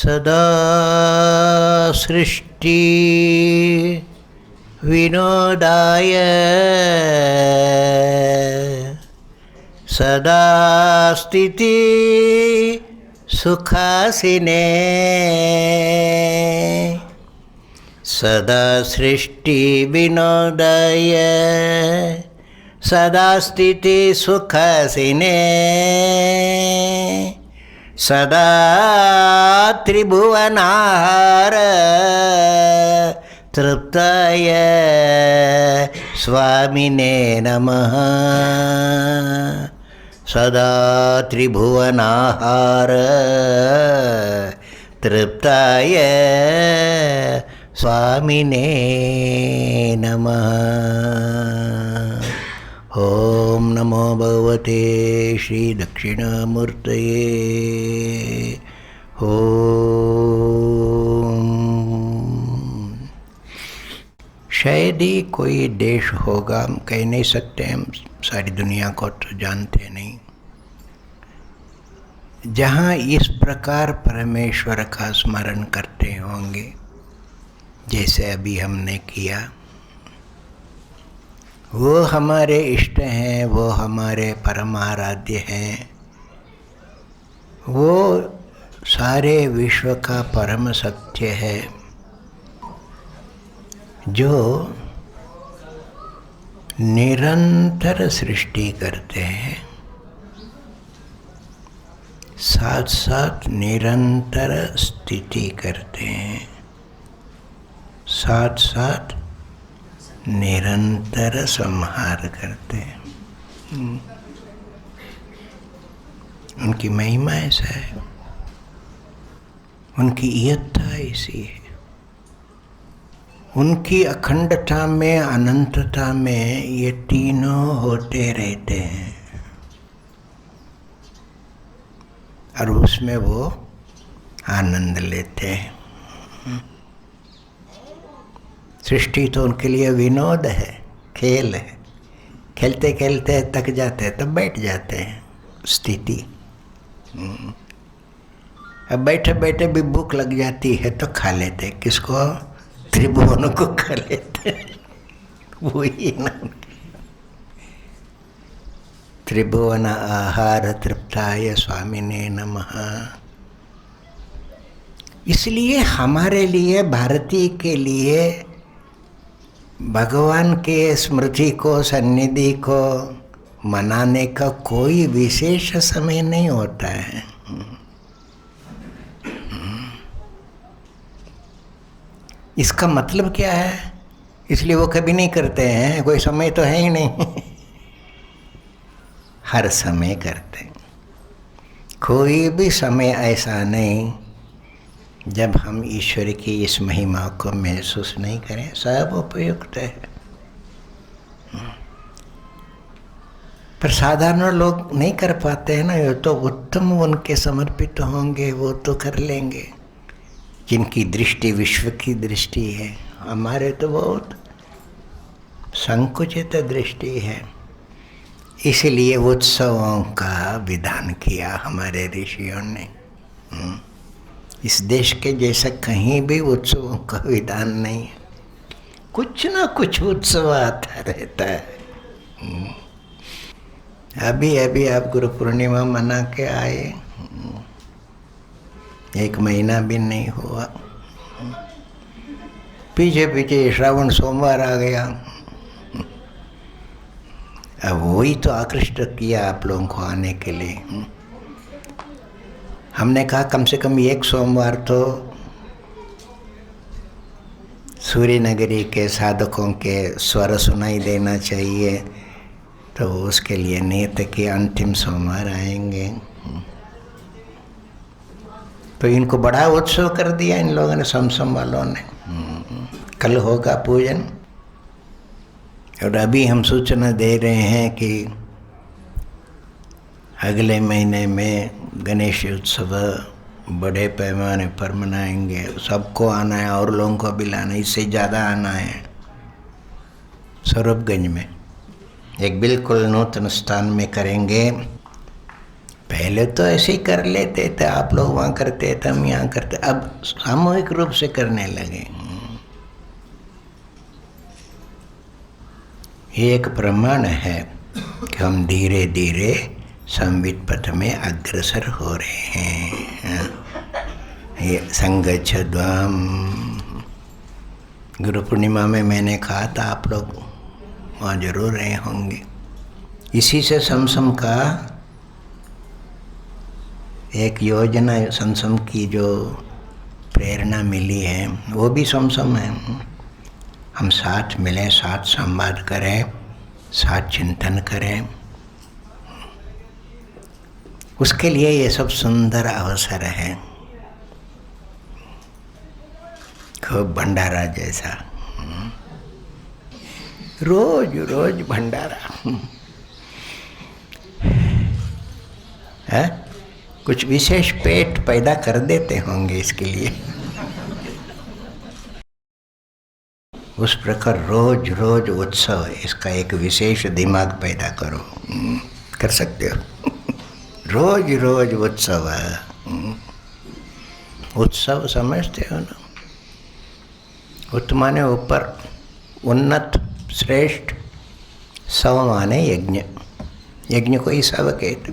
सदा सृष्टि विनोदाय सदा स्थिति सुखासिने सदा सृष्टि विनोदाय सदा स्थिति सुखासिने सदा त्रिभुवनाहार तृप्ताय स्वामिने नमः। सदा त्रिभुवनाहार तृप्ताय स्वामिने नमः। ओम नमो भगवते श्री दक्षिणामूर्तये। ओम। शायद ही कोई देश होगा, हम कह नहीं सकते, हम सारी दुनिया को तो जानते नहीं, जहाँ इस प्रकार परमेश्वर का स्मरण करते होंगे जैसे अभी हमने किया। वो हमारे इष्ट हैं, वो हमारे परमाराध्य हैं, वो सारे विश्व का परम सत्य है, जो निरंतर सृष्टि करते हैं, साथ साथ निरंतर स्थिति करते हैं, साथ साथ निरंतर संहार करते हैं। उनकी महिमा ऐसा है, उनकी इयत्ता ऐसी है, उनकी अखंडता में, अनंतता में ये तीनों होते रहते हैं और उसमें वो आनंद लेते हैं। सृष्टि तो उनके लिए विनोद है, खेल है। खेलते खेलते थक जाते हैं तब बैठ जाते हैं, स्थिति। अब बैठे बैठे भी भूख लग जाती है तो खा लेते, किसको? त्रिभुवन को खा लेते, वही ना। त्रिभुवन आहार तृप्ताय स्वामिने नमः। इसलिए हमारे लिए, भारतीय के लिए, भगवान के स्मृति को, सन्निधि को मनाने का कोई विशेष समय नहीं होता है। इसका मतलब क्या है? इसलिए वो कभी नहीं करते हैं, कोई समय तो है ही नहीं। हर समय करते, कोई भी समय ऐसा नहीं जब हम ईश्वर की इस महिमा को महसूस नहीं करें। सब उपयुक्त है, पर साधारण लोग नहीं कर पाते हैं ना। ये तो उत्तम उनके समर्पित होंगे, वो तो कर लेंगे, जिनकी दृष्टि विश्व की दृष्टि है। हमारे तो बहुत संकुचित दृष्टि है, इसलिए उत्सवों का विधान किया हमारे ऋषियों ने। इस देश के जैसा कहीं भी उत्सवों का विधान नहीं है, कुछ ना कुछ उत्सव आता रहता है। अभी अभी आप गुरु पूर्णिमा मना के आए, 1 महीना भी नहीं हुआ, पीछे पीछे श्रावण सोमवार आ गया। अब वही तो आकृष्ट किया आप लोगों को आने के लिए। हमने कहा कम से कम 1 सोमवार तो सूर्य नगरी के साधकों के स्वर सुनाई देना चाहिए, तो उसके लिए नियत कि अंतिम सोमवार आएंगे। तो इनको बड़ा उत्सव कर दिया इन लोगों ने, समसम वालों ने। कल होगा पूजन, और अभी हम सूचना दे रहे हैं कि अगले महीने में गणेश उत्सव बड़े पैमाने पर मनाएंगे। सबको आना है और लोगों को भी लाना, इससे ज़्यादा आना है। स्वरूपगंज में एक बिल्कुल नूतन स्थान में करेंगे। पहले तो ऐसे ही कर लेते थे, आप लोग वहाँ करते थे, हम यहाँ करते, अब सामूहिक रूप से करने लगे। ये एक प्रमाण है कि हम धीरे धीरे संवित पथ में अग्रसर हो रहे हैं। ये संगच्छध्वम् गुरु पूर्णिमा में मैंने कहा था, आप लोग वहाँ जरूर रहे होंगे। इसी से समसम का एक योजना, समसम की जो प्रेरणा मिली है वो भी समसम है। हम साथ मिलें, साथ संवाद करें, साथ चिंतन करें, उसके लिए ये सब सुंदर अवसर है। खूब भंडारा जैसा, रोज रोज भंडारा है। कुछ विशेष पेट पैदा कर देते होंगे इसके लिए। उस प्रकार रोज रोज उत्सव, इसका एक विशेष दिमाग पैदा करो। कर सकते हो। रोज रोज उत्सव है। उत्सव समझते हो ना? उत माने ऊपर, उन्नत, श्रेष्ठ, सव माने यज्ञ। यज्ञ को ही सव कहते।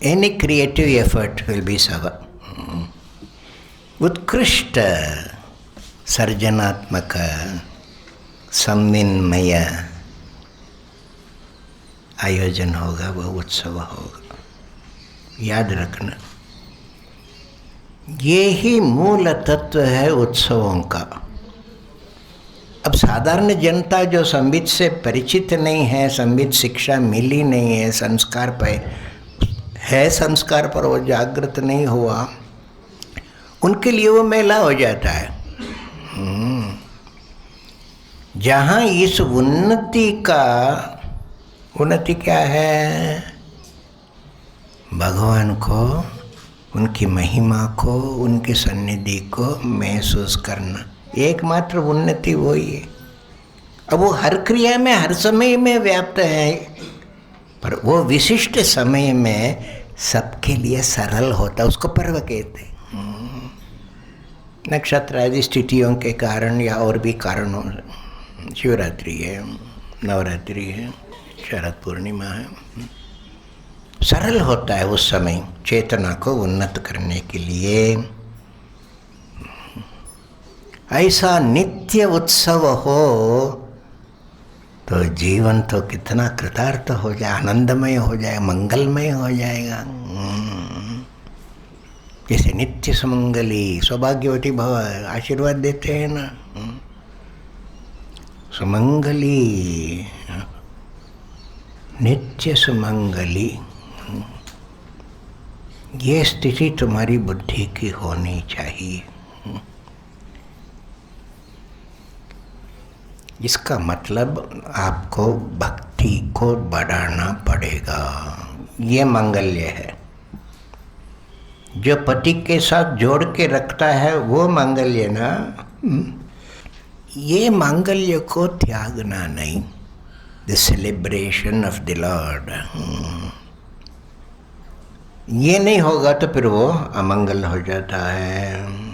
Any creative effort will be सव। उत्कृष्ट सर्जनात्मक सम्मिन्मय आयोजन होगा, वो उत्सव होगा। याद रखना, ये ही मूल तत्व है उत्सवों का। अब साधारण जनता जो संगीत से परिचित नहीं है, संगीत शिक्षा मिली नहीं है, संस्कार पर है, संस्कार पर वो जागृत नहीं हुआ, उनके लिए वो मेला हो जाता है। जहाँ इस उन्नति क्या है? भगवान को, उनकी महिमा को, उनकी सन्निधि को महसूस करना, एकमात्र उन्नति वही है। अब वो हर क्रिया में, हर समय में व्याप्त है, पर वो विशिष्ट समय में सबके लिए सरल होता, उसको पर्व कहते हैं। नक्षत्र आदि स्थितियों के कारण या और भी कारणों, शिवरात्रि है, नवरात्रि है, शरद पूर्णिमा है, सरल होता है उस समय चेतना को उन्नत करने के लिए। ऐसा नित्य उत्सव हो तो जीवन तो कितना कृतार्थ हो जाए, आनंदमय हो जाए, मंगलमय हो जाएगा। जैसे नित्य सुमंगली, सौभाग्यवती भव आशीर्वाद देते हैं ना, सुमंगली, नित्य सुमंगली, ये स्थिति तुम्हारी बुद्धि की होनी चाहिए। इसका मतलब आपको भक्ति को बढ़ाना पड़ेगा। ये मांगल्य है। जो पति के साथ जोड़ के रखता है वो मांगल्य ना, ये मांगल्य को त्यागना नहीं। The celebration of the Lord, ये नहीं होगा तो फिर वो अमंगल हो जाता है।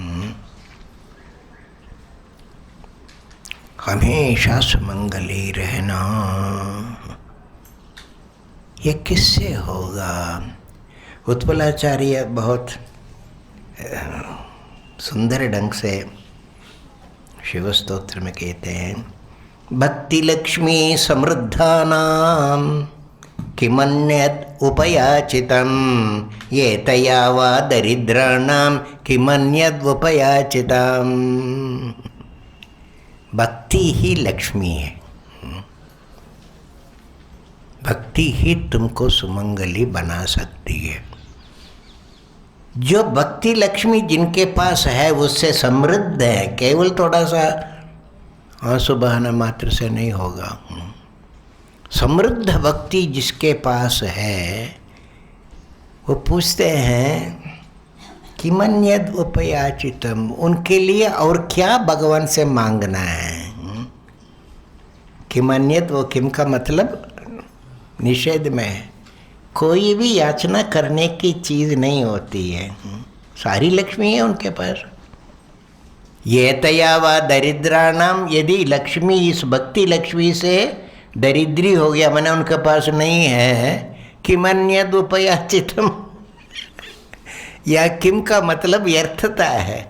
हमेशा सुमंगली रहना, ये किससे होगा? उत्पलाचार्य बहुत सुंदर ढंग से शिव स्तोत्र में कहते हैं, भक्ति लक्ष्मी समृद्धानां किमन्यत् उपयाचितं ये तया वा दरिद्राणां किमन्यत् उपयाचितं। भक्ति ही लक्ष्मी है। भक्ति ही तुमको सुमंगली बना सकती है। जो भक्ति लक्ष्मी जिनके पास है उससे समृद्ध है, केवल थोड़ा सा आंसू बहाना मात्र से नहीं होगा। समृद्ध भक्ति जिसके पास है वो पूछते हैं किमन्यद उपयाचितम, उनके लिए और क्या भगवान से मांगना है। किमन्यद, वो किम का मतलब निषेध में है, कोई भी याचना करने की चीज नहीं होती है, सारी लक्ष्मी है उनके पास। ये तया व दरिद्राणाम, यदि लक्ष्मी इस भक्ति लक्ष्मी से दरिद्री हो गया, मैंने उनके पास नहीं है, किमन्यद उपयाचितम, या किम का मतलब व्यर्थता है।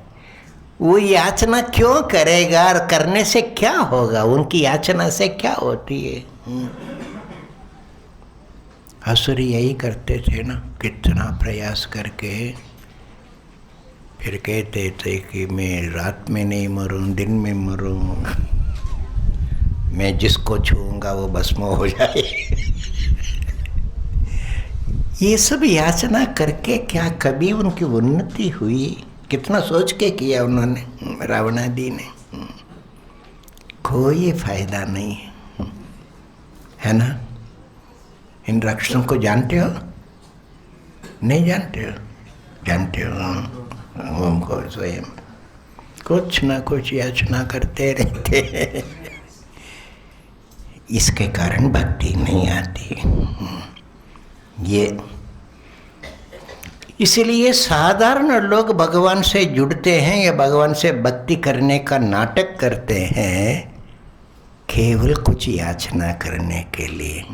वो याचना क्यों करेगा और करने से क्या होगा, उनकी याचना से क्या होती है। असुर यही करते थे ना, कितना प्रयास करके फिर कहते थे कि मैं रात में नहीं मरूं, दिन में मरूं, मैं जिसको छूऊंगा वो भस्म हो जाए। ये सब याचना करके क्या कभी उनकी उन्नति हुई? कितना सोच के किया उन्होंने, रावणादि ने, कोई फायदा नहीं है ना। इन राक्षसों को जानते हो? नहीं जानते हो? जानते हो? उनको स्वयं कुछ ना कुछ याचना करते रहते हैं, इसके कारण भक्ति नहीं आती। ये इसलिए साधारण लोग भगवान से जुड़ते हैं या भगवान से भक्ति करने का नाटक करते हैं केवल कुछ याचना करने के लिए,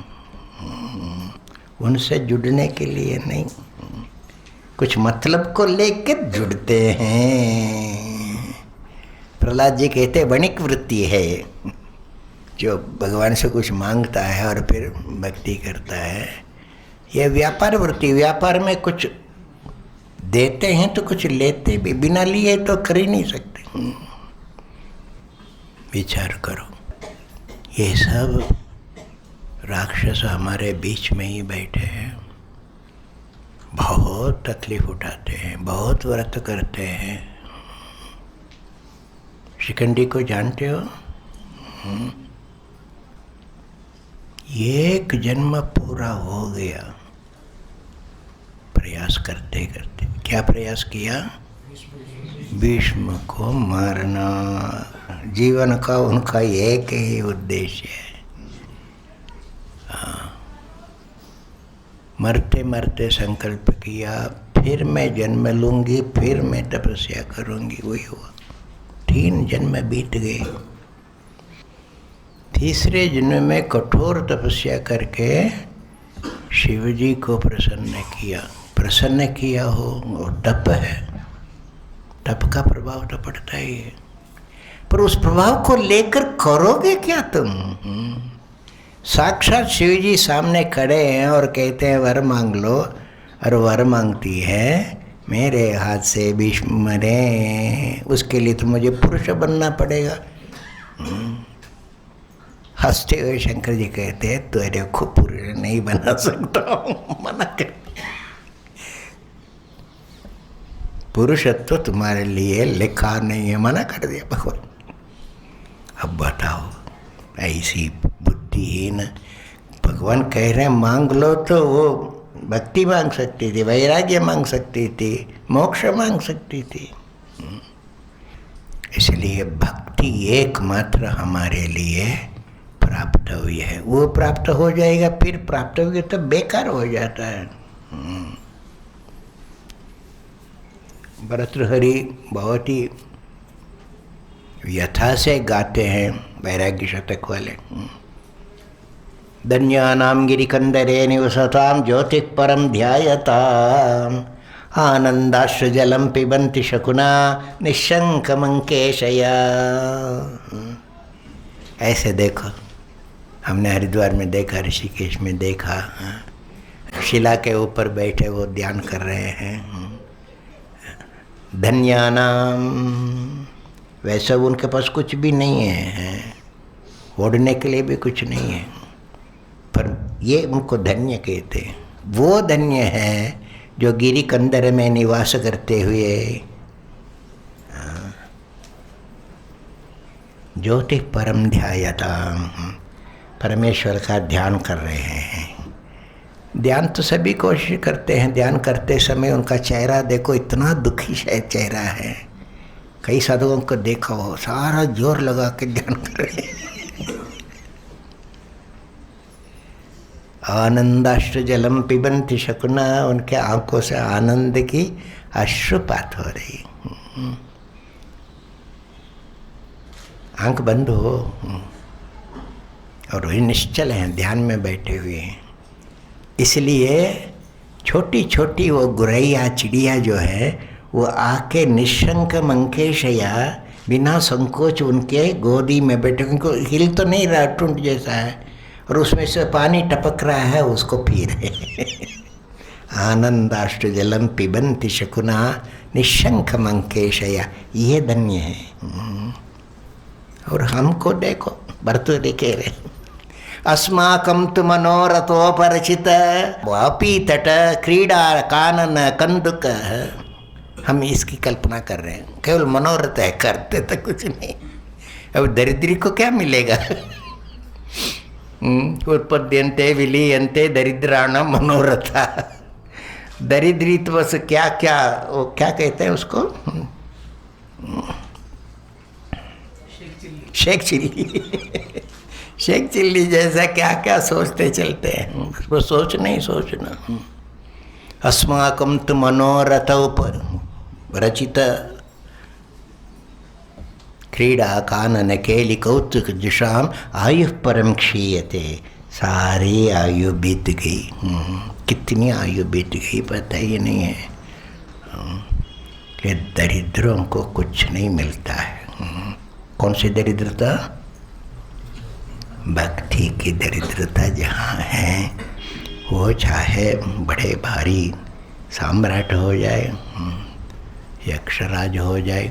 उनसे जुड़ने के लिए नहीं। कुछ मतलब को लेकर जुड़ते हैं। प्रहलाद जी कहते वणिक वृत्ति है, जो भगवान से कुछ मांगता है और फिर भक्ति करता है। यह व्यापार वृत्ति, व्यापार में कुछ देते हैं तो कुछ लेते भी, बिना लिए तो कर ही नहीं सकते। विचार करो, ये सब राक्षस हमारे बीच में ही बैठे हैं, बहुत तकलीफ उठाते हैं, बहुत व्रत करते हैं। शिखंडी को जानते हो? एक जन्म पूरा हो गया प्रयास करते करते। क्या प्रयास किया? भीष्म को मारना। जीवन का उनका एक ही उद्देश्य है। मरते मरते संकल्प किया, फिर मैं जन्म लूंगी, फिर मैं तपस्या करूंगी। वही हुआ। 3 जन्म बीत गए। तीसरे जन्म में कठोर तपस्या करके शिव जी को प्रसन्न किया हो। और तप है, तप का प्रभाव तो पड़ता ही है, पर उस प्रभाव को लेकर करोगे क्या तुम? साक्षात शिव जी सामने खड़े हैं और कहते हैं वर मांग लो, और वर मांगती है मेरे हाथ से भीष्म मरे, उसके लिए तो मुझे पुरुष बनना पड़ेगा। हंसते हुए शंकर जी कहते हैं तेरे को पुरुष नहीं बना सकता हूँ, मना कर। पुरुषत्व तुम्हारे लिए लिखा नहीं है, मना कर दिया भगवान। अब बताओ, ऐसी बुद्धिहीन भगवान कह रहे हैं मांग लो, तो वो भक्ति मांग सकती थी, वैराग्य मांग सकती थी, मोक्ष मांग सकती थी। इसलिए भक्ति एकमात्र हमारे लिए प्राप्तव्य है। वो प्राप्त हो जाएगा, फिर प्राप्तव्य तो बेकार हो जाता है। भर्तृहरि बहुत ही यथा से गाते हैं वैराग्य शतक वाले। धन्यानां गिरिकंदरे निवसतां ज्योतिः परं ध्यायताम् आनंदाश्रु जलम पिबन्ति शकुना निशंकमंकेशया। ऐसे देखो, हमने हरिद्वार में देखा, ऋषिकेश में देखा, शिला के ऊपर बैठे वो ध्यान कर रहे हैं। धन्यानाम, वैसे उनके पास कुछ भी नहीं है, ओढ़ने के लिए भी कुछ नहीं है, पर ये उनको धन्य कहते हैं। वो धन्य है जो गिरी कंदर में निवास करते हुए ज्योति परम ध्यायता, परमेश्वर का ध्यान कर रहे हैं। ध्यान तो सभी कोशिश करते हैं, ध्यान करते समय उनका चेहरा देखो, इतना दुखी चेहरा है। कई साधुओं को देखा हो, सारा जोर लगा के ध्यान कर रहे हैं आनंदाश्रु जलम पिबंति शकुना, उनके आंखों से आनंद की अश्रुपात हो रही। आंख बंद हो और वही निश्चल हैं, ध्यान में बैठे हुए हैं। इसलिए छोटी छोटी वो गुरैया चिड़िया जो है वो आके निशंक मंकेशया बिना संकोच उनके गोदी में बैठे, उनको हिल तो नहीं रहा, टुंड जैसा है, और उसमें से पानी टपक रहा है, उसको पी रहे। आनंदाश्रु जलम पिबंति शकुना निशंक मंकेशया, ये धन्य है। और हमको देखो भर्तृहरि कह रहे, अस्माकं तु मनोरथोपरचित वापी तट क्रीड़ा कानन कंदुक। हम इसकी कल्पना कर रहे हैं, केवल मनोरथ है, करते तो कुछ नहीं। अब दरिद्री को क्या मिलेगा? उत्पद्यन्ते विलीयन्ते दरिद्राणां मनोरथा। दरिद्री तो बस क्या क्या, वो क्या कहते हैं उसको, शेख चिल्ली। शेख चिल्ली जैसा क्या क्या सोचते चलते हैं, उसको सोचना। अस्माकं तु मनोरथोपरचित क्रीड़ा कानन केलि कौतुक जुषाम आयु परम क्षीयते। सारी आयु बीत गई। कितनी आयु बीत गई पता ही नहीं है कि दरिद्रों को कुछ नहीं मिलता है। कौन सी दरिद्रता? भक्ति की दरिद्रता जहाँ है, वो चाहे बड़े भारी सम्राट हो जाए, यक्षराज हो जाए।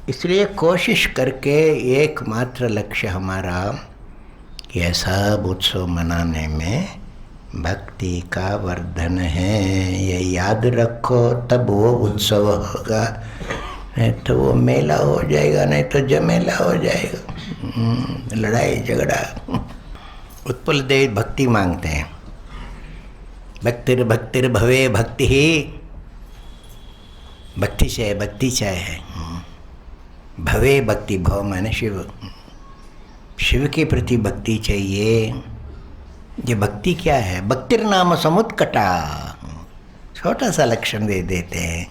इसलिए कोशिश करके एकमात्र लक्ष्य हमारा कि ऐसा उत्सव मनाने में भक्ति का वर्धन है, ये याद रखो, तब वो उत्सव होगा। नहीं तो वो मेला हो जाएगा, नहीं तो जमेला हो जाएगा, लड़ाई झगड़ा। उत्पल देव भक्ति मांगते हैं, भक्तिर भक्तिर भवे भक्ति ही, भक्ति से भक्ति चाहिए। भवे भक्ति, भव माने शिव, शिव के प्रति भक्ति चाहिए। ये भक्ति क्या है? भक्तिर नाम समुत्कटा, छोटा सा लक्षण दे देते हैं।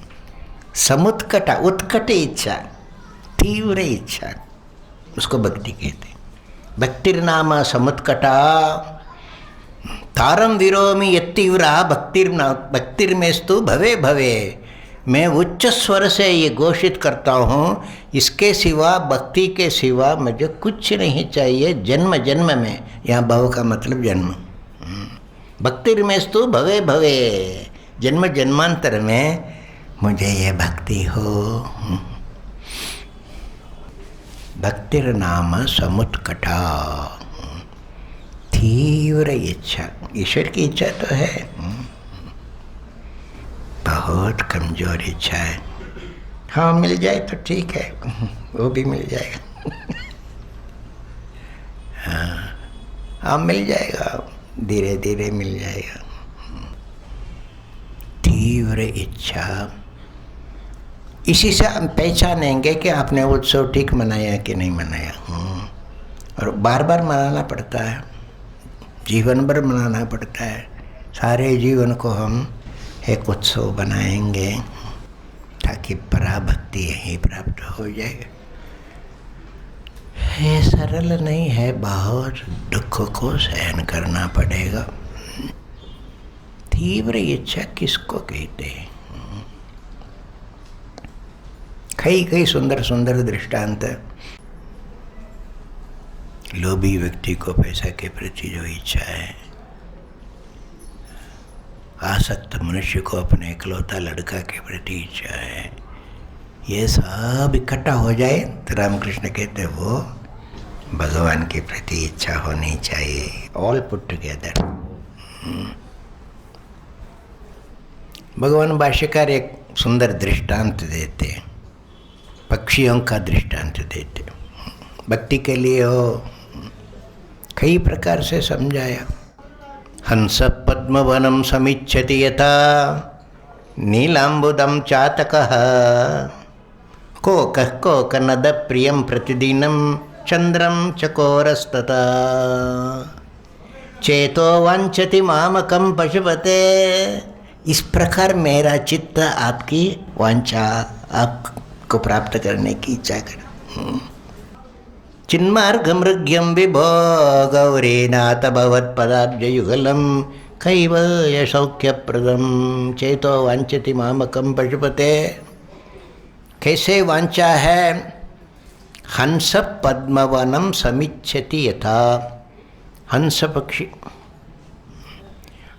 समुत्कटा, उत्कट इच्छा, तीव्र इच्छा, उसको भक्ति कहते हैं। भक्तिर नाम समुत्कटा तारम विरोमी यत्तीव्रा भक्तिर्मेस्तु भवे भवे। मैं उच्च स्वर से ये घोषित करता हूँ, इसके सिवा, भक्ति के सिवा मुझे कुछ नहीं चाहिए जन्म जन्म में। यहाँ भव का मतलब जन्म। भक्तिर्मेस्तु भवे भवे, जन्म जन्मांतर में मुझे ये भक्ति हो। भक्तिर नाम समुत्कटा, तीव्र इच्छा। ईश्वर की इच्छा तो है, बहुत कमजोर इच्छा है। हाँ मिल जाए तो ठीक है, वो भी मिल जाएगा। हाँ मिल जाएगा, धीरे धीरे मिल जाएगा। तीव्र इच्छा, इसी से हम पहचानेंगे कि आपने उत्सव ठीक मनाया कि नहीं मनाया। और बार बार मनाना पड़ता है, जीवन भर मनाना पड़ता है। सारे जीवन को हम एक उत्सव बनाएंगे ताकि पराभक्ति यहीं प्राप्त हो जाए। ये सरल नहीं है, बहुत दुख को सहन करना पड़ेगा। तीव्र इच्छा किसको कहते हैं? कई सुंदर सुंदर दृष्टांत। लोभी व्यक्ति को पैसा के प्रति जो इच्छा है, आसक्त मनुष्य को अपने इकलौता लड़का के प्रति इच्छा है, ये सब इकट्ठा हो जाए तो रामकृष्ण कहते वो भगवान के प्रति इच्छा होनी चाहिए। All put together. भगवान भाष्यकार एक सुंदर दृष्टांत देते, पक्षियों का दृष्टांत देते। भक्ति के लिए हो कई प्रकार से समझाया। हंस पद्मवनम समीक्षति यथा नीलांबुदम चातकः कोकः कोकनद प्रियं प्रतिदिनं चंद्रम चकोरस्तता चेतो वांछति मामकम पशुपते। इस प्रकार मेरा चित्त आपकी वांछा, आपको प्राप्त करने की इच्छा कर। चिन्मार्ग मृग्यम विभो गौरीनाथ भवत्पदाब्ज युगलम कैवल्य सौख्यप्रदम चेतो वांछति मामकम पशुपते। कैसे वांछा है? हंस पद्मवनम समिच्छति यथा। हंस पक्षी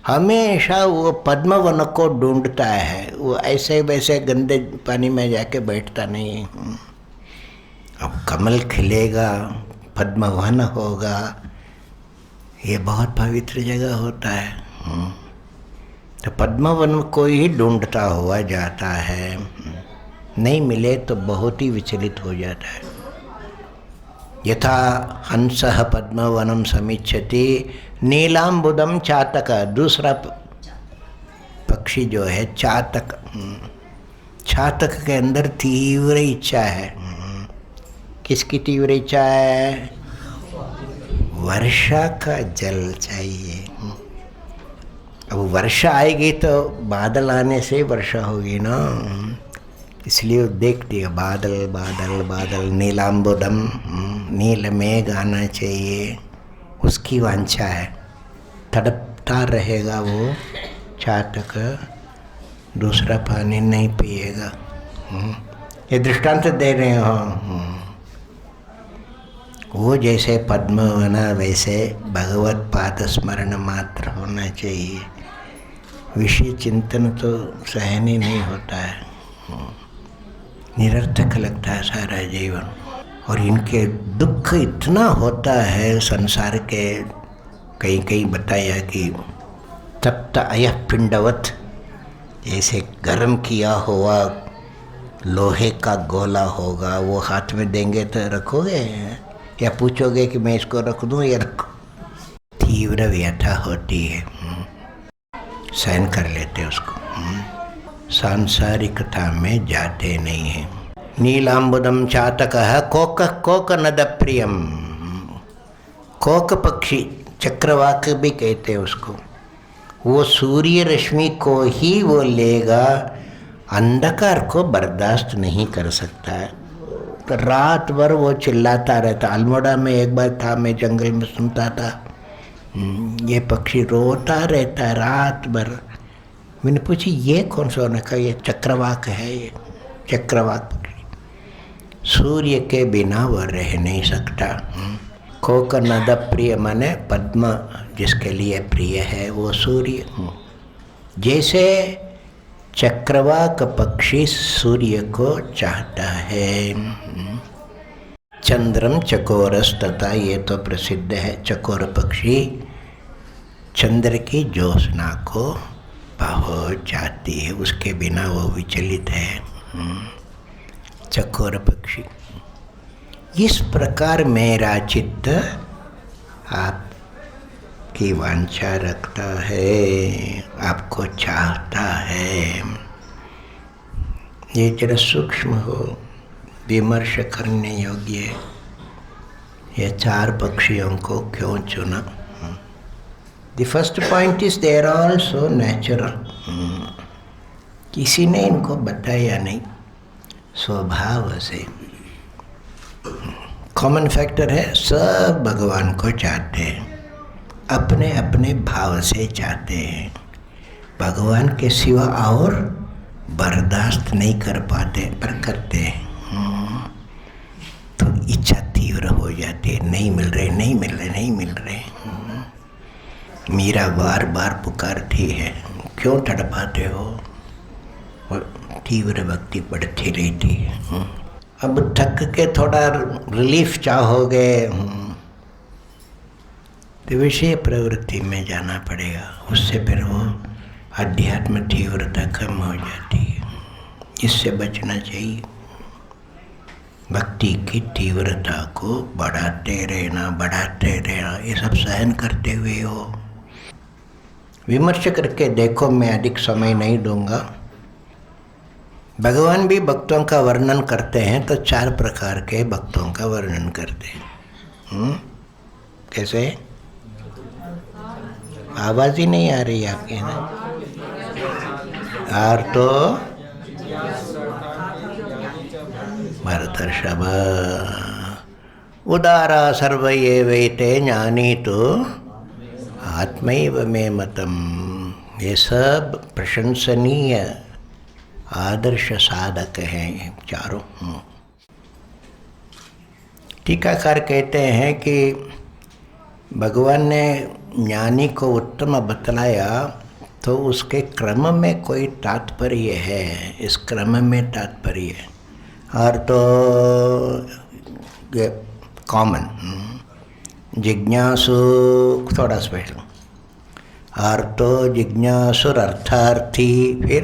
हमेशा वो पद्मवन को ढूंढता है, वो ऐसे वैसे गंदे पानी में जाके बैठता नहीं। अब कमल खिलेगा, पद्मवन होगा, ये बहुत पवित्र जगह होता है। तो पद्मवन को ही ढूंढता हुआ जाता है, नहीं मिले तो बहुत ही विचलित हो जाता है। यथा हंसः पद्मवनम समीक्षति नीलांबुदम चातक। दूसरा पक्षी जो है चातक, चातक के अंदर तीव्र इच्छा है। किसकी तीव्र इच्छा है? वर्षा का जल चाहिए। अब वर्षा आएगी तो बादल आने से वर्षा होगी ना, इसलिए देखती है बादल बादल बादल, नीलांबुदम, नील मेघ आना चाहिए, उसकी वांछा है। तड़पता रहेगा वो चातक, दूसरा पानी नहीं पिएगा। ये दृष्टांत दे रहे हो। वो जैसे पद्मवना वैसे भगवत पाद स्मरण मात्र होना चाहिए। विषय चिंतन तो सहन ही नहीं होता है, निरर्थक लगता है सारा जीवन। और इनके दुख इतना होता है संसार के, कहीं कहीं बताया कि तप्त अयः पिंडवत, जैसे गर्म किया हुआ लोहे का गोला होगा, वो हाथ में देंगे तो रखोगे या पूछोगे कि मैं इसको रख दूं या रखो? तीव्र व्यथा होती है, सहन कर लेते उसको, सांसारिकता में जाते नहीं हैं। नीलांबुदम चातकः कोक कोक नद प्रियम। कोक पक्षी, चक्रवाक भी कहते हैं उसको, वो सूर्य रश्मि को ही वो लेगा, अंधकार को बर्दाश्त नहीं कर सकता है। तो रात भर वो चिल्लाता रहता। अल्मोड़ा में एक बार था, मैं जंगल में सुनता था, ये पक्षी रोता रहता है रात भर। मैंने पूछी ये कौन सा? उन्होंने कहा ये चक्रवाक है, ये चक्रवाक पक्षी सूर्य के बिना वह रह नहीं सकता। कोक नद प्रिय माने पद्म जिसके लिए प्रिय है वो सूर्य। जैसे चक्रवाक पक्षी सूर्य को चाहता है। चंद्रम चकोरस्तता, ये तो प्रसिद्ध है। चकोर पक्षी चंद्र की ज्योत्सना को पहुँच जाती है, उसके बिना वो विचलित है। चकोर पक्षी। इस प्रकार मेरा चित्त आपकी वांछा रखता है, आपको चाहता है। ये जरा सूक्ष्म हो, विमर्श करने योग्य। ये चार पक्षियों को क्यों चुना? The first point is they are also natural. किसी ने इनको बताया नहीं, स्वभाव से। कॉमन फैक्टर है, सब भगवान को चाहते हैं, अपने अपने भाव से चाहते हैं। भगवान के सिवा और बर्दाश्त नहीं कर पाते, पर करते हैं। तो इच्छा तीव्र हो जाती है, नहीं मिल रहे नहीं मिल रहे नहीं मिल रहे। मीरा बार बार पुकारती है, क्यों तड़पाते हो? तीव्र भक्ति बढ़ती रहती है। अब थक के थोड़ा रिलीफ चाहोगे तो विषय प्रवृत्ति में जाना पड़ेगा, उससे फिर वो अध्यात्म तीव्रता कम हो जाती है। इससे बचना चाहिए। भक्ति की तीव्रता को बढ़ाते रहना, ये सब सहन करते हुए हो। विमर्श करके देखो, मैं अधिक समय नहीं दूंगा। भगवान भी भक्तों का वर्णन करते हैं तो चार प्रकार के भक्तों का वर्णन करते हैं। कैसे? आवाज ही नहीं आ रही आपके ना। और तो भरतर्षभ उदारा सर्व एवैते ज्ञानी तो आत्मैव मे मतम। ये सब प्रशंसनीय आदर्श साधक हैं चारों। टीकाकार कहते हैं कि भगवान ने ज्ञानी को उत्तम बतलाया तो उसके क्रम में कोई तात्पर्य है, इस क्रम में तात्पर्य है। और तो कॉमन जिज्ञासु थोड़ा स्पेशल, और तो जिज्ञासुर अर्थार्थी, फिर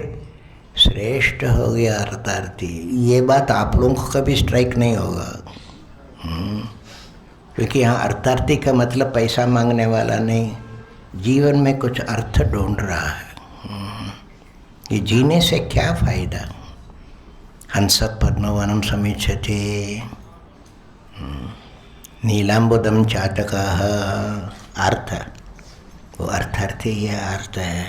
श्रेष्ठ हो गया अर्थार्थी। ये बात आप लोगों को कभी स्ट्राइक नहीं होगा, क्योंकि यहाँ अर्थार्थी का मतलब पैसा मांगने वाला नहीं, जीवन में कुछ अर्थ ढूंढ रहा है। ये जीने से क्या फायदा? हंस पद्मवनम समीक्षते नीलांबुदम चाटकाः, अर्थ, वो अर्थार्थी यह अर्थ है।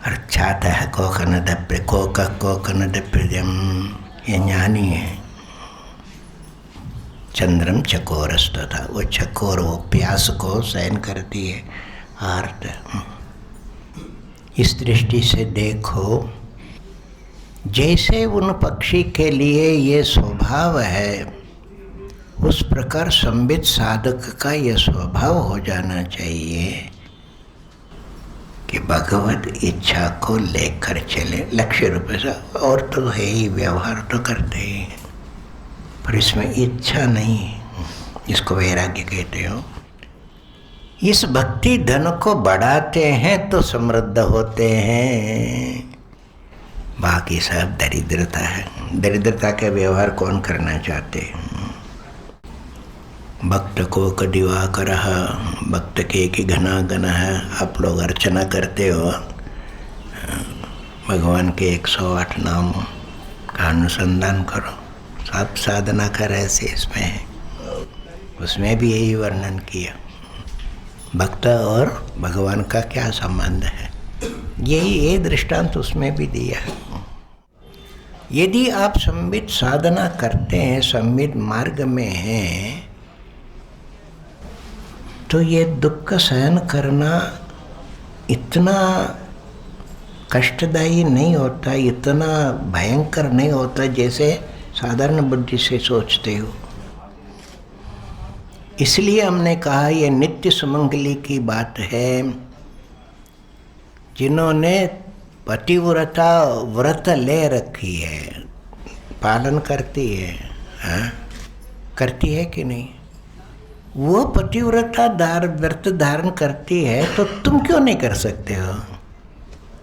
अर्थातः कोकनदप्रियम, ये ज्ञानी है। चंद्रम चकोरस्तथा, वो चकोर, वो प्यास को सहन करती है आर्त। इस दृष्टि से देखो, जैसे उन पक्षी के लिए ये स्वभाव है, उस प्रकार संबित साधक का यह स्वभाव हो जाना चाहिए कि भगवत इच्छा को लेकर चले, लक्ष्य रूप से। और तो है ही, व्यवहार तो करते ही, पर इसमें इच्छा नहीं, इसको वैराग्य कहते हो। इस भक्ति धन को बढ़ाते हैं तो समृद्ध होते हैं, बाकी सब दरिद्रता है। दरिद्रता का व्यवहार कौन करना चाहते हैं? भक्त को कदिवा करह, भक्त के कि घना घन है। आप लोग अर्चना करते हो, भगवान के 108 नाम का अनुसंधान करो, सब साधना का रहस्य इसमें है। उसमें भी यही वर्णन किया, भक्त और भगवान का क्या संबंध है, ये दृष्टांत उसमें भी दिया। यदि आप संबित साधना करते हैं, संबित मार्ग में हैं, तो ये दुख सहन करना इतना कष्टदायी नहीं होता, इतना भयंकर नहीं होता जैसे साधारण बुद्धि से सोचते हो। इसलिए हमने कहा ये नित्य सुमंगली की बात है। जिन्होंने पतिव्रता व्रत ले रखी है, पालन करती है, हाँ? करती है कि नहीं? वो पतिव्रता व्रत धारण करती है, तो तुम क्यों नहीं कर सकते हो?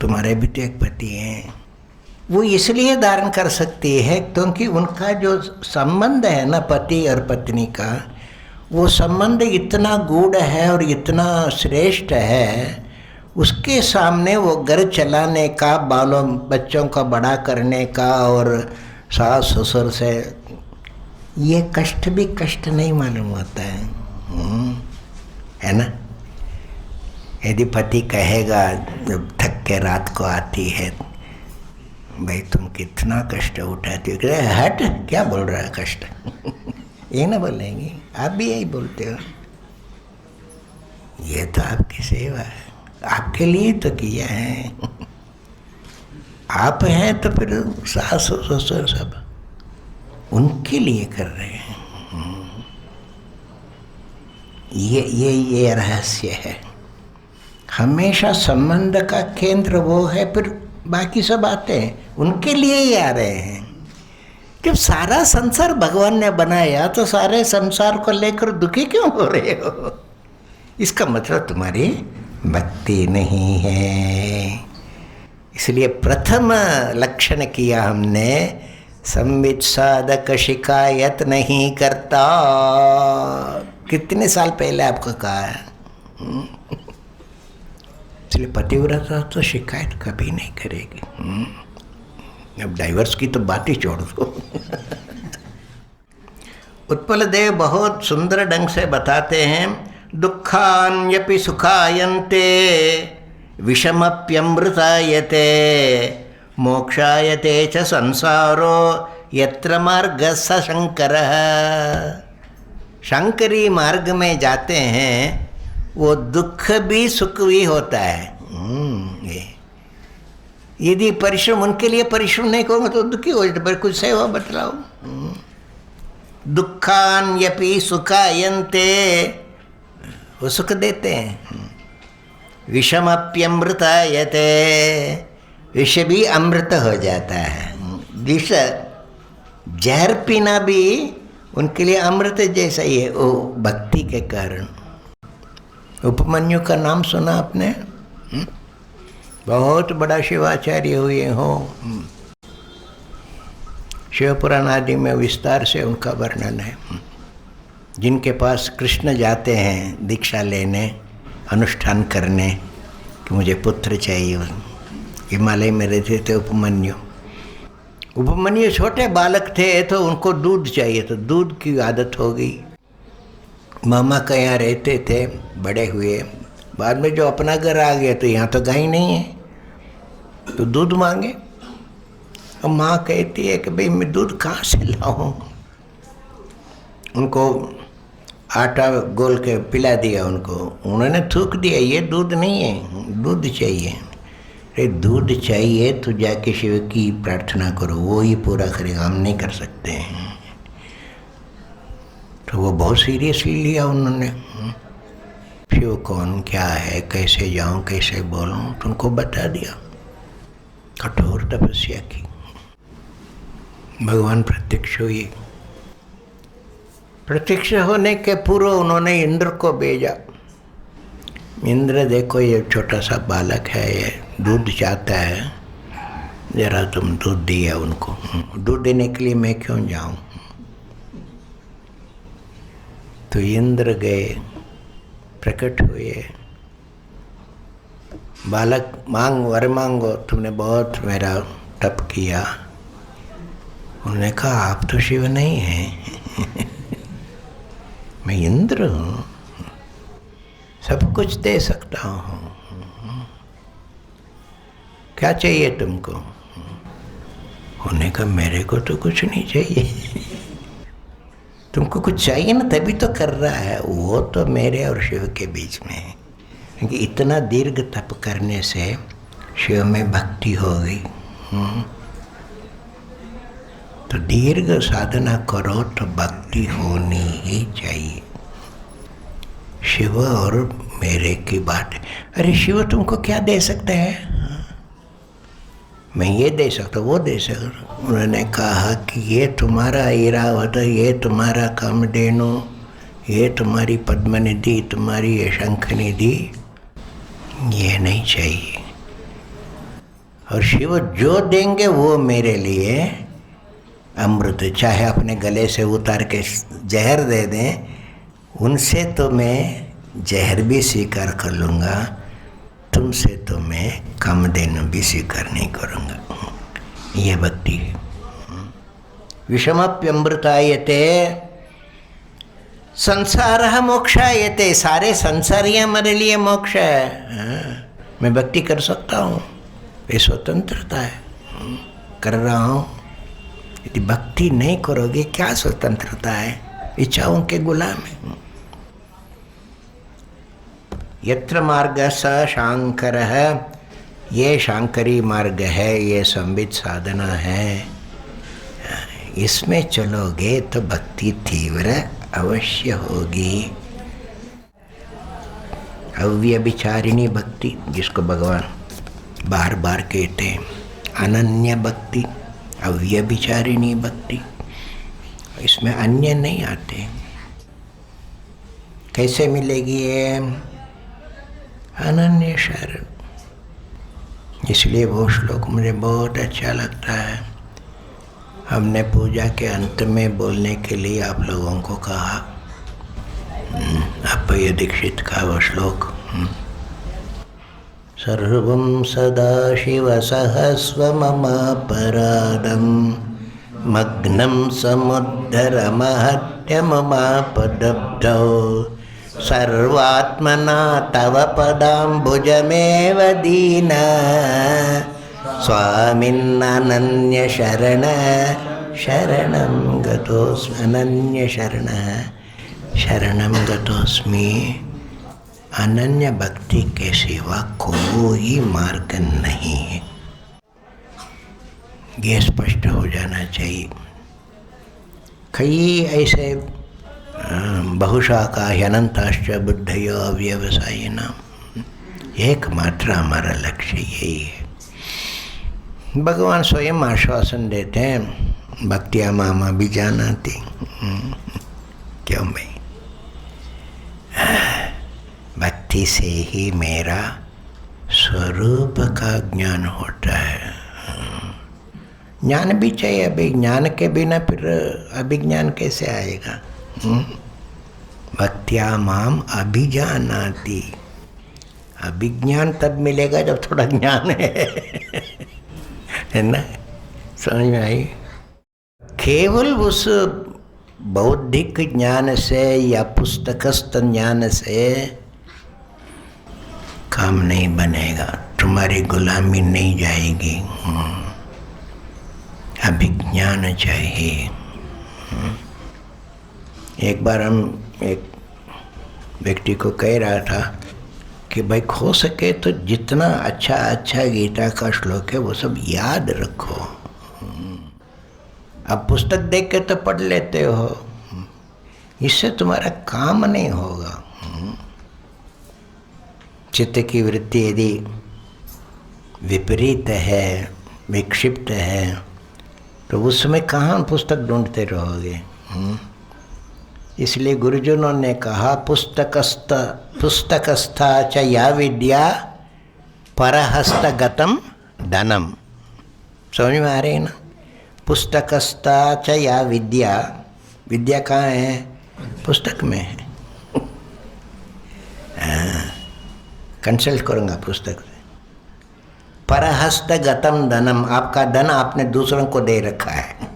तुम्हारे भी तो एक पति हैं। वो इसलिए धारण कर सकती है क्योंकि उनका जो संबंध है ना, पति और पत्नी का, वो संबंध इतना गूढ़ है और इतना श्रेष्ठ है, उसके सामने वो घर चलाने का, बालों बच्चों का बड़ा करने का और सास ससुर से ये कष्ट भी कष्ट नहीं मालूम होता है ना। यदि पति कहेगा जब थक के रात को आती है, भाई तुम कितना कष्ट उठाती हो, हट क्या बोल रहा है कष्ट ये ना बोलेंगे, आप भी यही बोलते हो। ये तो आपकी सेवा है, आपके लिए तो किया है। आप हैं तो फिर सास ससुर सब उनके लिए कर रहे हैं। ये रहस्य है। हमेशा संबंध का केंद्र वो है, फिर बाकी सब आते हैं, उनके लिए ही आ रहे हैं। जब सारा संसार भगवान ने बनाया तो सारे संसार को लेकर दुखी क्यों हो रहे हो? इसका मतलब तुम्हारी भक्ति नहीं है। इसलिए प्रथम लक्षण किया हमने, संबित साधक शिकायत नहीं करता। कितने साल पहले आपको कहा है। इसलिए पतिव्रता तो शिकायत कभी नहीं करेगी। अब डाइवर्स की तो बात ही छोड़ दो। उत्पल देव बहुत सुंदर ढंग से बताते हैं, दुखान्यपि सुखायन्ते विषमप्यमृतायते मोक्षायते च संसारो यत्र मार्गः स शंकरः। शंकरी मार्ग में जाते हैं वो दुख भी सुख भी होता है। यदि परिश्रम उनके लिए परिश्रम नहीं करूँगा तो दुखी हो जाते, पर कुछ सेवा बतलाओ। दुखान्यपि सुखायन्ते, वो सुख देते हैं। विषमप्यमृतायते, विष भी अमृत हो जाता है। विष जहर पीना भी उनके लिए अमृत जैसा ही है, वो भक्ति के कारण। उपमन्यु का नाम सुना आपने? बहुत बड़ा शिवाचार्य हुए हो। शिवपुराण आदि में विस्तार से उनका वर्णन है। जिनके पास कृष्ण जाते हैं दीक्षा लेने, अनुष्ठान करने कि मुझे पुत्र चाहिए, हिमालय में रहते थे उपमन्यु। उपमन्यु छोटे बालक थे तो उनको दूध चाहिए, तो दूध की आदत हो गई। मामा के यहाँ रहते थे, बड़े हुए। बाद में जो अपना घर आ गया तो यहाँ तो गाय नहीं है, तो दूध मांगे। और माँ कहती है कि भाई मैं दूध कहाँ से लाऊं। उनको आटा गोल के पिला दिया उनको, उन्होंने थूक दिया, ये दूध नहीं है, दूध चाहिए। अरे दूध चाहिए तो जाके शिव की प्रार्थना करो, वो ही पूरा करेगा, हम नहीं कर सकते हैं। तो वो बहुत सीरियसली लिया उन्होंने। शिव कौन, क्या है, कैसे जाऊं, कैसे बोलूं, तो उनको बता दिया। कठोर तपस्या की, भगवान प्रत्यक्ष हुए। प्रत्यक्ष होने के पूर्व उन्होंने इंद्र को भेजा। इंद्र देखो ये छोटा सा बालक है, ये दूध चाहता है, जरा तुम दूध दिया उनको। दूध देने के लिए मैं क्यों जाऊं? तो इंद्र गए, प्रकट हुए। बालक मांग, वर मांगो, तुमने बहुत मेरा तप किया। उन्होंने कहा आप तो शिव नहीं हैं मैं इंद्र हूँ, सब कुछ दे सकता हूँ, क्या चाहिए तुमको? उन्होंने कहा मेरे को तो कुछ नहीं चाहिए तुमको कुछ चाहिए ना, तभी तो कर रहा है। वो तो मेरे और शिव के बीच में है, क्योंकि इतना दीर्घ तप करने से शिव में भक्ति हो गई। तो दीर्घ साधना करो तो भक्ति होनी ही चाहिए। शिव और मेरे की बात है। अरे शिव तुमको क्या दे सकते हैं? मैं ये दे सकता, वो दे सकता। उन्होंने कहा कि ये तुम्हारा ऐरावत, ये तुम्हारा कामधेनु, ये तुम्हारी पद्मनिधि, तुम्हारी ये शंखनिधि, ये नहीं चाहिए। और शिव जो देंगे वो मेरे लिए अमृत, चाहे अपने गले से उतार के जहर दे दें, उनसे तो मैं जहर भी स्वीकार कर लूँगा, तुमसे तो मैं कामधेनु भी स्वीकार नहीं करूँगा। ये भक्ति है। विषमप्यमृतायते संसारः मोक्षायते, सारे संसार ही हमारे लिए मोक्ष है। मैं भक्ति कर सकता हूँ, ये स्वतंत्रता है, कर रहा हूँ। यदि भक्ति नहीं करोगे क्या स्वतंत्रता है? इच्छाओं के गुलाम है। यत्र मार्गः स शांकरः, ये शांकरी मार्ग है, ये संबित साधना है। इसमें चलोगे तो भक्ति तीव्र अवश्य होगी। अव्यभिचारिणी भक्ति, जिसको भगवान बार बार कहते हैं, अनन्य भक्ति, अव्यभिचारिणी भक्ति, इसमें अन्य नहीं आते। कैसे मिलेगी ये? अनन्य शरण। इसलिए वो श्लोक मुझे बहुत अच्छा लगता है। हमने पूजा के अंत में बोलने के लिए आप लोगों को कहा, अप्पय्य दीक्षित का वो श्लोक, सर्वं सदाशिवसहस्वममापराधं मग्नं समुद्धरमहत्यनन्तमानसं नित्यमुमापदब्धौ सर्वात्मना तव पदाम्बुजमेव दीना स्वामिन्ननन्य शरण शरणं गतोऽस्मि अनन्य शरणं गतोऽस्मि। अनन्य भक्ति के सिवा कोई मार्ग नहीं है। ये स्पष्ट हो जाना चाहिए। कई ऐसे बहुशाखा अनंताश्च बुद्धयो अव्यवसायिनां, एकमात्र हमारा लक्ष्य यही है। भगवान स्वयं आश्वासन देते हैं, भक्तिया मामा भी जानाति। क्यों भाई? भक्ति से ही मेरा स्वरूप का ज्ञान होता है। ज्ञान भी चाहिए, अभी ज्ञान के बिना फिर अभिज्ञान कैसे आएगा? भक्त्या माम अभिजानाति। अभिज्ञान तब मिलेगा जब थोड़ा ज्ञान है ना? समझ में आई? केवल उस बौद्धिक ज्ञान से या पुस्तकस्थ ज्ञान से काम नहीं बनेगा, तुम्हारी गुलामी नहीं जाएगी। अभिज्ञान चाहिए। एक बार हम एक व्यक्ति को कह रहा था कि भाई हो सके तो जितना अच्छा गीता का श्लोक है वो सब याद रखो। अब पुस्तक देख के तो पढ़ लेते हो, इससे तुम्हारा काम नहीं होगा। चित्त की वृत्ति यदि विपरीत है, विक्षिप्त है, तो उस समय कहाँ पुस्तक ढूंढते रहोगे? इसलिए गुरुजनों ने कहा पुस्तकस्था च या विद्या परहस्तगतम धनम। समझ में आ रही है ना? पुस्तकस्था च या विद्या, विद्या कहाँ है? पुस्तक में है। कंसल्ट करूँगा पुस्तक से। परहस्तगतम धनम, आपका धन आपने दूसरों को दे रखा है।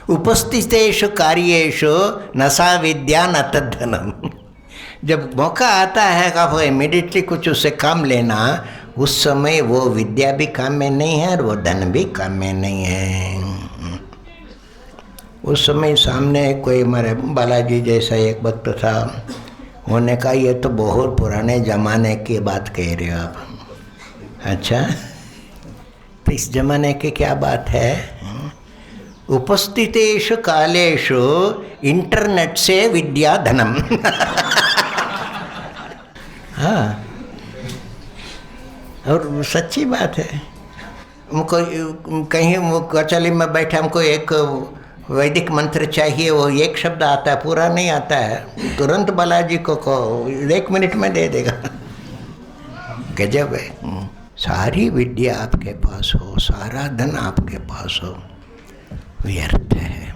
उपस्थितेषु कार्येषु न सा विद्या न तद्धनम। जब मौका आता है कि आप इमीडिएटली कुछ उससे काम लेना, उस समय वो विद्या भी काम में नहीं है और वो धन भी काम में नहीं है। उस समय सामने कोई हमारे बालाजी जैसा एक भक्त था, उन्होंने कहा ये तो बहुत पुराने ज़माने की बात कह रहे हो आप। अच्छा, तो इस जमाने की क्या बात है? उपस्थितेषु कालेषु इंटरनेट से विद्या धनम। हाँ, और सच्ची बात है। हमको कहीं कचहरी में बैठे हमको एक वैदिक मंत्र चाहिए, वो एक शब्द आता है, पूरा नहीं आता है, तुरंत बालाजी को कहो, 1 मिनट में दे देगा। गजब है। सारी विद्या आपके पास हो, सारा धन आपके पास हो, व्यर्थ है।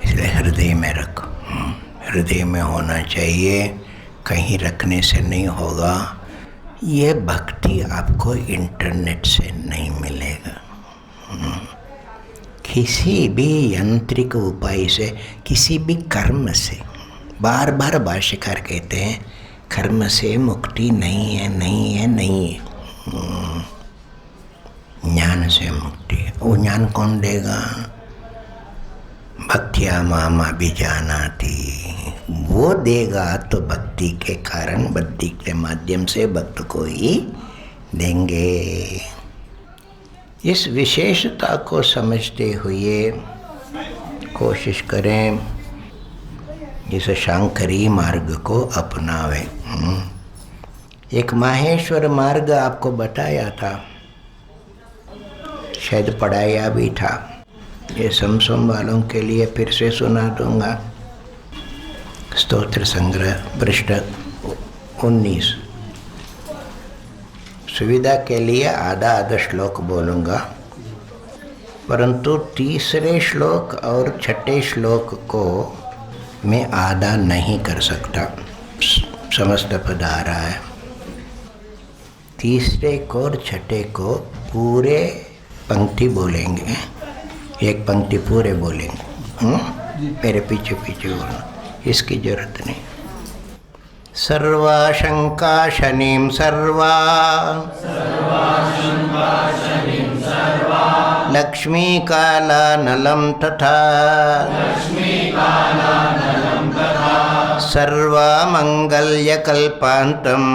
इसलिए हृदय में रखो। हृदय में होना चाहिए, कहीं रखने से नहीं होगा। ये भक्ति आपको इंटरनेट से नहीं मिलेगा। किसी भी यांत्रिक उपाय से, किसी भी कर्म से, बार बार भाष्यकार कहते हैं कर्म से मुक्ति नहीं है, नहीं है, नहीं है। ज्ञान से मुक्ति है। वो ज्ञान कौन देगा? भक्त्या मामा भी जानाति, वो देगा तो भक्ति के कारण, भक्ति के माध्यम से भक्त को ही देंगे। इस विशेषता को समझते हुए कोशिश करें इस शांकरी मार्ग को अपनावें। एक माहेश्वर मार्ग आपको बताया था, शायद पढ़ाया भी था। ये समसम वालों के लिए फिर से सुना दूंगा। स्तोत्र संग्रह पृष्ठ 19। सुविधा के लिए आधा श्लोक बोलूँगा, परंतु तीसरे श्लोक और छठे श्लोक को मैं आधा नहीं कर सकता, समस्त पद आ रहा है। तीसरे को और छठे को पूरे पंक्ति बोलेंगे, एक पंक्ति पूरे बोलेंगे। मेरे पीछे पीछे बोलना, इसकी जरूरत नहीं। सर्वा शंका शनिम सर्वा लक्ष्मी कालानलं तथा सर्वमंगल्यकल्पान्तम्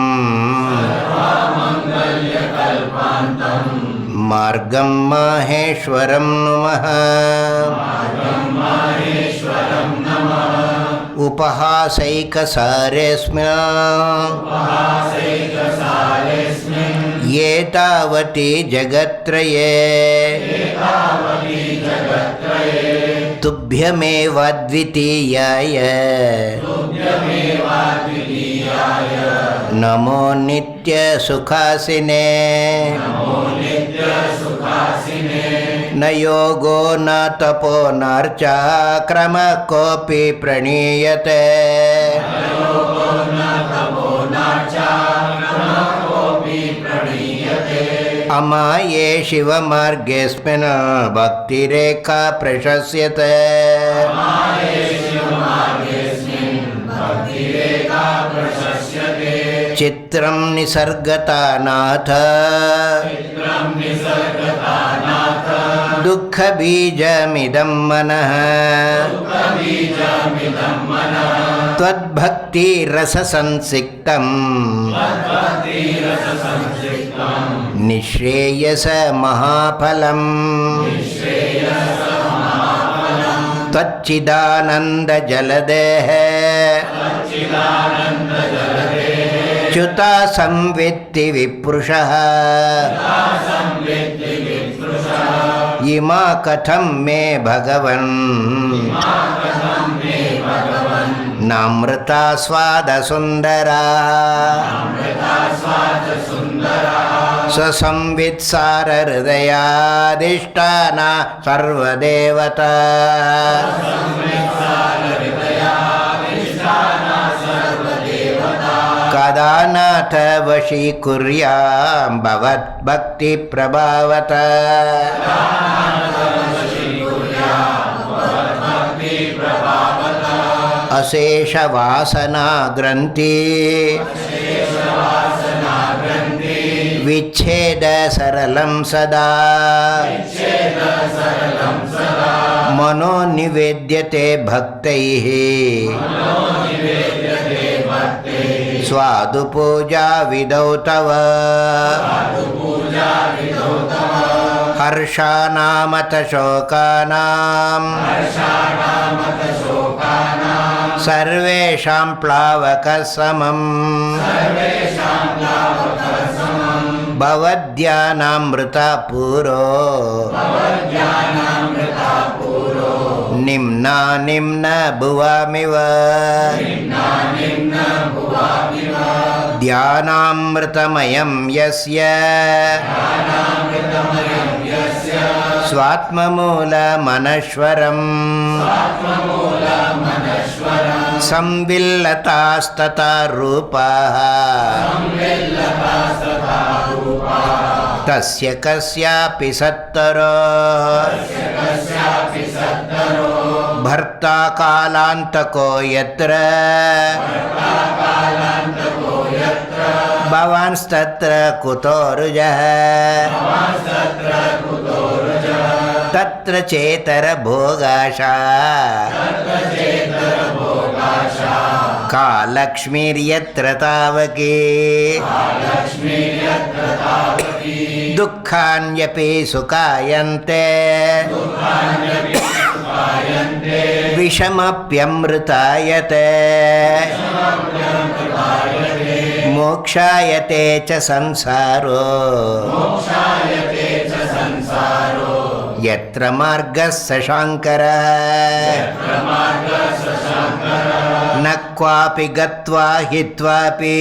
मार्गं माहेश्वरं नमः। उपहासैकसारेऽस्मिन् ये तावति जगत्त्रये तुभ्यमेवाद्वितीयाय नमो नित्यसुखासिने। न योगो न तपो नार्चा क्रम कोऽपि प्रणीयते। अमाये शिवमार्गेऽस्मिन् भक्तिरेखा प्रशस्यते। चित्रं निसर्गतानाथ दुःखबीजमिदं मनः। त्वद्भक्तिरससंसिक्तं निःश्रेयस महाफलम्। त्वच्चिदानन्दजलदेः च्युता संवित्ति विप्रुषः। इमा कथं मे भगवन् नामृता स्वादसुन्दरा। स्वसंवित्सारहृदयाधिष्ठाना सर्वदेवता। कदा नाथ वशीकुर्यां भवद्भक्तिप्रभावत। अशेषवासनाग्रन्थि विच्छेद सरलं सदा। मनो निवेद्यते भक्तैः स्वादुपूजा विधौ तव। हर्षानामत शोकानां सर्वेषां प्लावकः समम्। भवद्ध्यानामृतपूरो निम्ना निम्न भुवामिव। ध्यानामृतमयं यस्य स्वात्ममूलमनश्वरम्। संविल्लतास्तथा रूपाः तस्य कस्यापि सत्तरो। भर्ता कालान्तको यत्र भवांस्तत्र कुतो रुजः। तत्र चेतरभोगाशा का लक्ष्मीर्यत्र तावकी। दुःखान्यपि सुखायन्ते विषमप्यमृतायते। मोक्षायते च संसारो यत्र मार्गः शशाङ्करः। न क्वापि गत्वा हित्वापि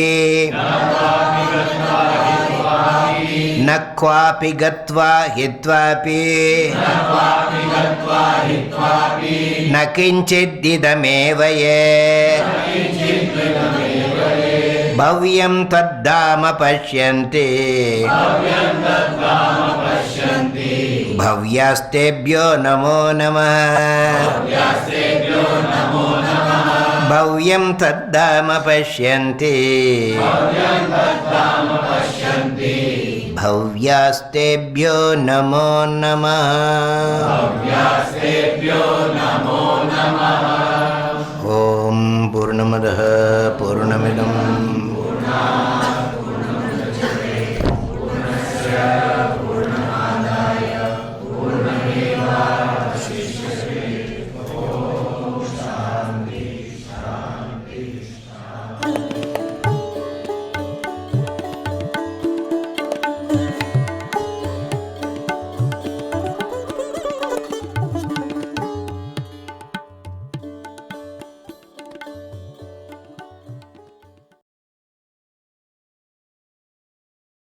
न क्वापि गत्वा हित्वापि न किञ्चिदिदमेव ये। भव्यं तद्धाम पश्यन्ति भव्यास्तेभ्यो नमो नमः भव्यं तद्धाम पश्यन्ति भव्यास्तेभ्यो नमो नमः ॐ पूर्णमदः पूर्णमिदं